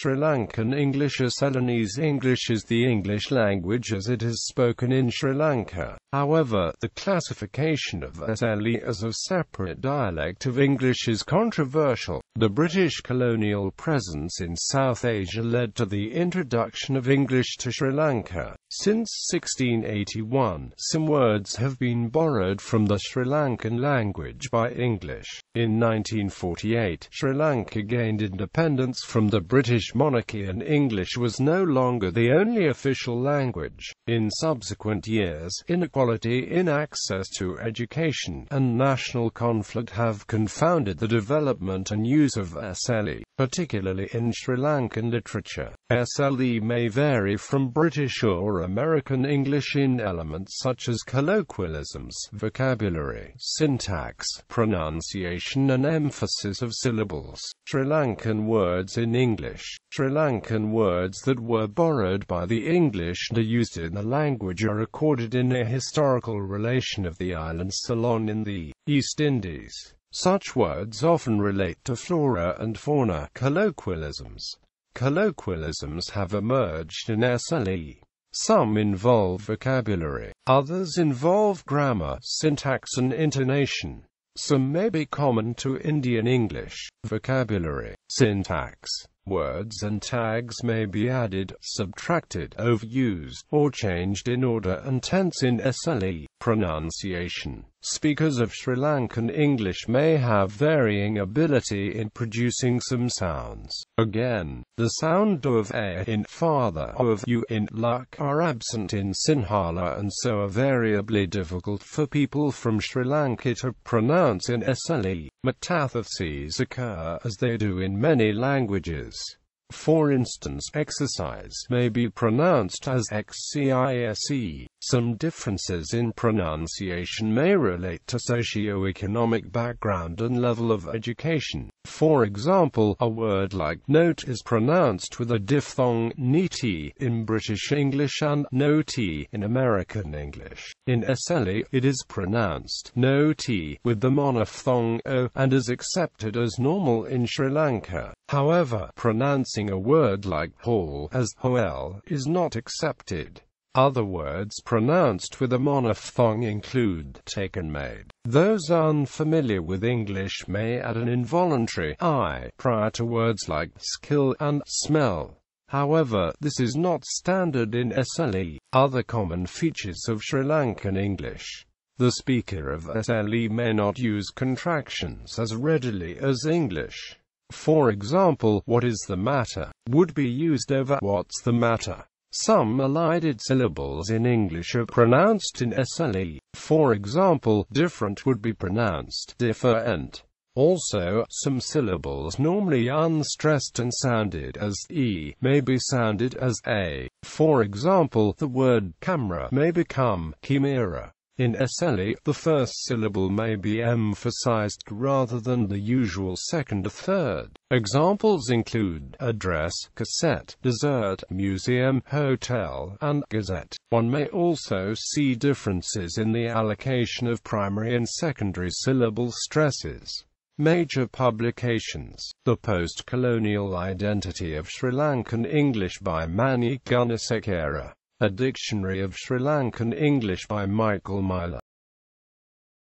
Sri Lankan English or Ceylonese English is the English language as it is spoken in Sri Lanka. However, the classification of SLE as a separate dialect of English is controversial. The British colonial presence in South Asia led to the introduction of English to Sri Lanka. Since 1681, some words have been borrowed from the Sri Lankan language by English. In 1948, Sri Lanka gained independence from the British monarchy and English was no longer the only official language. In subsequent years, inequality in access to education and national conflict have confounded the development and use of SLE, particularly in Sri Lankan literature. SLE may vary from British or American English in elements such as colloquialisms, vocabulary, syntax, pronunciation and emphasis of syllables. Sri Lankan words in English. Sri Lankan words that were borrowed by the English and are used in the language are recorded in a historical relation of the island Ceylon in the East Indies. Such words often relate to flora and fauna. Colloquialisms. Colloquialisms have emerged in SLE. Some involve vocabulary, others involve grammar, syntax and intonation. Some may be common to Indian English. Vocabulary, syntax, words and tags may be added, subtracted, overused, or changed in order and tense in SLE. Pronunciation. Speakers of Sri Lankan English may have varying ability in producing some sounds. Again, the sound of a in father or of u in luck are absent in Sinhala and so are variably difficult for people from Sri Lanka to pronounce in SLE. Metatheses occur as they do in many languages. For instance, exercise may be pronounced as XCISE. Some differences in pronunciation may relate to socio-economic background and level of education. For example, a word like note is pronounced with a diphthong "niti" in British English and "no-t" in American English. In SLE, it is pronounced "no-t" with the monophthong o and is accepted as normal in Sri Lanka. However, pronouncing a word like hall as hoel is not accepted. Other words pronounced with a monophthong include take and made. Those unfamiliar with English may add an involuntary I prior to words like skill and smell. However, this is not standard in SLE. Other common features of Sri Lankan English. The speaker of SLE may not use contractions as readily as English. For example, what is the matter would be used over what's the matter. Some elided syllables in English are pronounced in SLE. For example, different would be pronounced different. Also, some syllables normally unstressed and sounded as e may be sounded as a. For example, the word camera may become chimera. In SLE, the first syllable may be emphasized rather than the usual second or third. Examples include address, cassette, dessert, museum, hotel, and gazette. One may also see differences in the allocation of primary and secondary syllable stresses. Major publications. The Post-Colonial Identity of Sri Lankan English by Mani Gunasekera. A Dictionary of Sri Lankan English by Michael Myler.